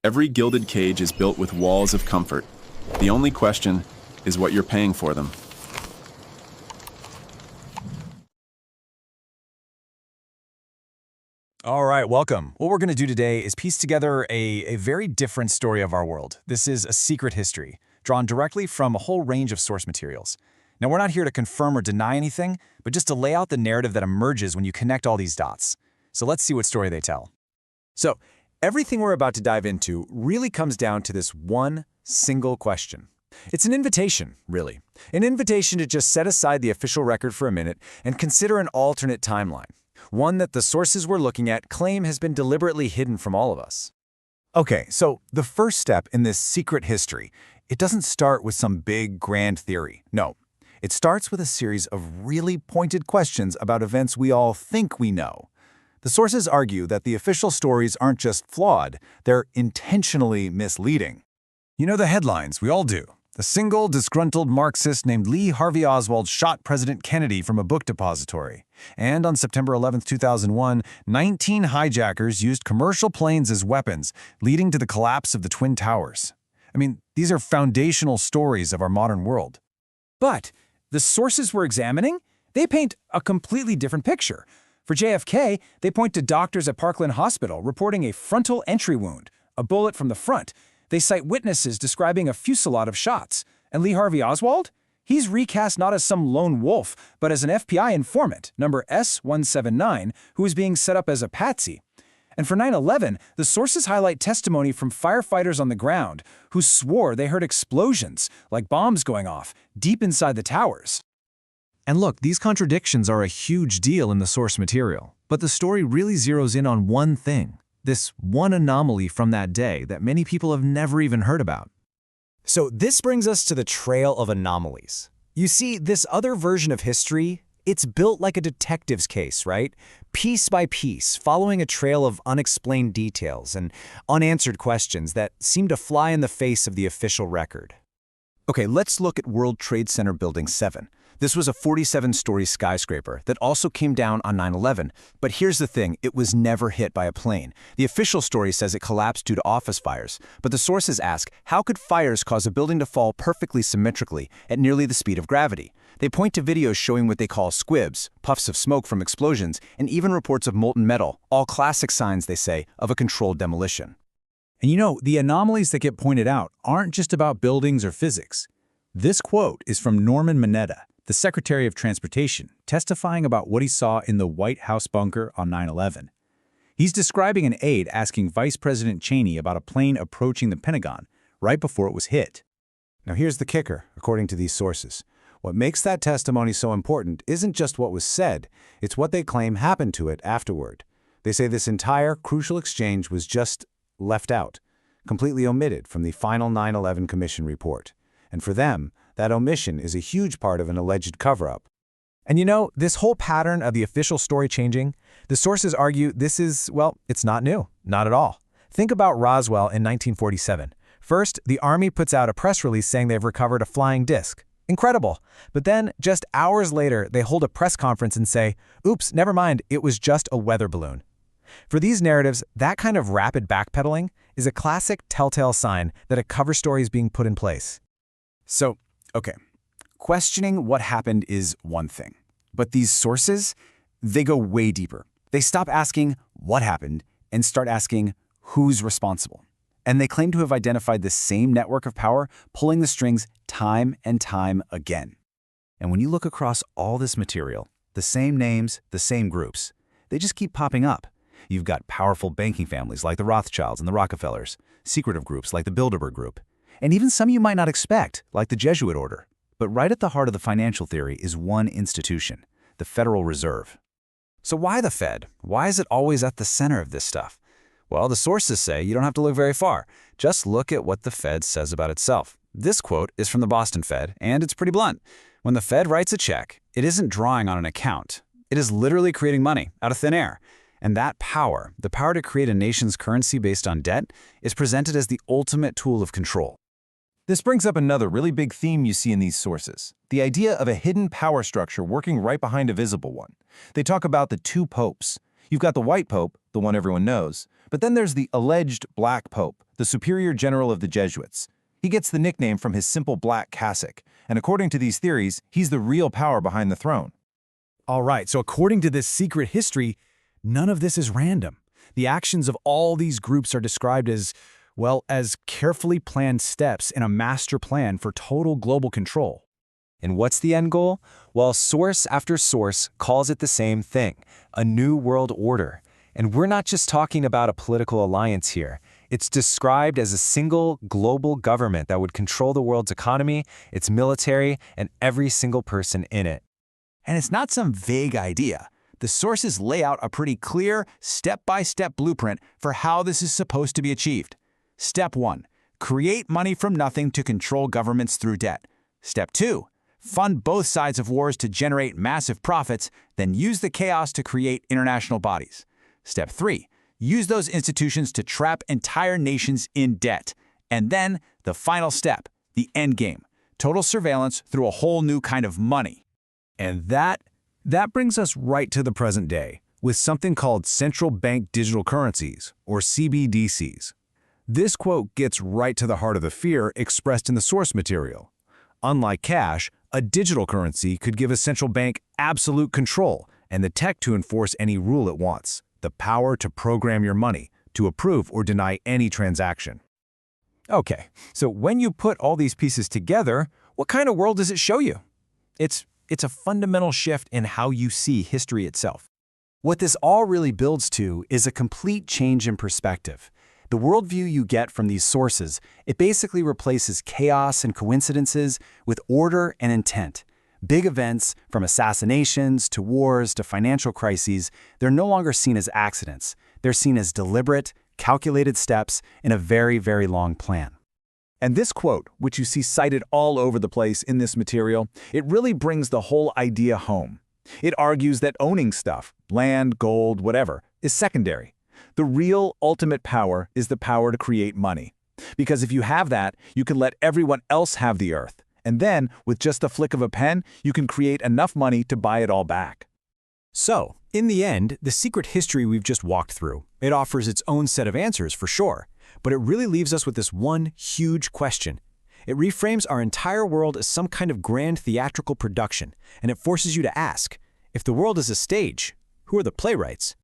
Every gilded cage is built with walls of comfort. The only question is what you're paying for them. All right, welcome. What we're going to do today is piece together a very different story of our world. This is a secret history, drawn directly from a whole range of source materials. Now, we're not here to confirm or deny anything, but just to lay out the narrative that emerges when you connect all these dots. So let's see what story they tell. So, everything we're about to dive into really comes down to this one single question. It's an invitation, really. An invitation to just set aside the official record for a minute and consider an alternate timeline. One that the sources we're looking at claim has been deliberately hidden from all of us. Okay, so the first step in this secret history, it doesn't start with some big, grand theory. No, it starts with a series of really pointed questions about events we all think we know. The sources argue that the official stories aren't just flawed, they're intentionally misleading. You know the headlines, we all do. A single disgruntled Marxist named Lee Harvey Oswald shot President Kennedy from a book depository. And on September 11, 2001, 19 hijackers used commercial planes as weapons, leading to the collapse of the Twin Towers. I mean, these are foundational stories of our modern world. But the sources we're examining, they paint a completely different picture. For JFK, they point to doctors at Parkland Hospital reporting a frontal entry wound, a bullet from the front. They cite witnesses describing a fusillade of shots. And Lee Harvey Oswald? He's recast not as some lone wolf, but as an FBI informant, number S179, who is being set up as a patsy. And for 9/11, the sources highlight testimony from firefighters on the ground who swore they heard explosions, like bombs going off, deep inside the towers. And look, these contradictions are a huge deal in the source material, but the story really zeroes in on one thing. This one anomaly from that day that many people have never even heard about. So this brings us to the trail of anomalies. You see, this other version of history, it's built like a detective's case, right? Piece by piece, following a trail of unexplained details and unanswered questions that seem to fly in the face of the official record. Okay, let's look at World Trade Center Building 7. This was a 47-story skyscraper that also came down on 9/11. But here's the thing, it was never hit by a plane. The official story says it collapsed due to office fires. But the sources ask, how could fires cause a building to fall perfectly symmetrically at nearly the speed of gravity? They point to videos showing what they call squibs, puffs of smoke from explosions, and even reports of molten metal, all classic signs, they say, of a controlled demolition. And you know, the anomalies that get pointed out aren't just about buildings or physics. This quote is from Norman Mineta, the Secretary of Transportation, testifying about what he saw in the White House bunker on 9/11. He's describing an aide asking Vice President Cheney about a plane approaching the Pentagon right before it was hit. Now here's the kicker, according to these sources. What makes that testimony so important isn't just what was said, it's what they claim happened to it afterward. They say this entire crucial exchange was just left out, completely omitted from the final 9/11 Commission report. And for them, that omission is a huge part of an alleged cover-up. And you know, this whole pattern of the official story changing, the sources argue this is, well, it's not new. Not at all. Think about Roswell in 1947. First, the Army puts out a press release saying they've recovered a flying disc. Incredible. But then, just hours later, they hold a press conference and say, oops, never mind, it was just a weather balloon. For these narratives, that kind of rapid backpedaling is a classic telltale sign that a cover story is being put in place. So, okay, questioning what happened is one thing. But these sources, they go way deeper. They stop asking what happened and start asking who's responsible. And they claim to have identified the same network of power pulling the strings time and time again. And when you look across all this material, the same names, the same groups, they just keep popping up. You've got powerful banking families like the Rothschilds and the Rockefellers, secretive groups like the Bilderberg Group, and even some you might not expect, like the Jesuit Order. But right at the heart of the financial theory is one institution, the Federal Reserve. So why the Fed? Why is it always at the center of this stuff? Well, the sources say you don't have to look very far. Just look at what the Fed says about itself. This quote is from the Boston Fed, and it's pretty blunt. When the Fed writes a check, it isn't drawing on an account. It is literally creating money out of thin air. And that power, the power to create a nation's currency based on debt, is presented as the ultimate tool of control. This brings up another really big theme you see in these sources, the idea of a hidden power structure working right behind a visible one. They talk about the two popes. You've got the white pope, the one everyone knows, but then there's the alleged black pope, the superior general of the Jesuits. He gets the nickname from his simple black cassock, and according to these theories, he's the real power behind the throne. All right, so according to this secret history, none of this is random. The actions of all these groups are described as, well, as carefully planned steps in a master plan for total global control. And what's the end goal? Well, source after source calls it the same thing, a new world order. And we're not just talking about a political alliance here. It's described as a single global government that would control the world's economy, its military, and every single person in it. And it's not some vague idea. The sources lay out a pretty clear, step-by-step blueprint for how this is supposed to be achieved. Step 1. Create money from nothing to control governments through debt. Step 2. Fund both sides of wars to generate massive profits, then use the chaos to create international bodies. Step 3. Use those institutions to trap entire nations in debt. And then, the final step, the end game, total surveillance through a whole new kind of money. And that brings us right to the present day, with something called central bank digital currencies, or CBDCs. This quote gets right to the heart of the fear expressed in the source material. Unlike cash, a digital currency could give a central bank absolute control and the tech to enforce any rule it wants, the power to program your money, to approve or deny any transaction. Okay, so when you put all these pieces together, what kind of world does it show you? It's a fundamental shift in how you see history itself. What this all really builds to is a complete change in perspective. The worldview you get from these sources, it basically replaces chaos and coincidences with order and intent. Big events, from assassinations to wars to financial crises, they're no longer seen as accidents. They're seen as deliberate, calculated steps in a very, very long plan. And this quote, which you see cited all over the place in this material, it really brings the whole idea home. It argues that owning stuff, land, gold, whatever, is secondary. The real ultimate power is the power to create money. Because if you have that, you can let everyone else have the earth. And then, with just the flick of a pen, you can create enough money to buy it all back. So, in the end, the secret history we've just walked through, it offers its own set of answers for sure, but it really leaves us with this one huge question. It reframes our entire world as some kind of grand theatrical production, and it forces you to ask, if the world is a stage, who are the playwrights?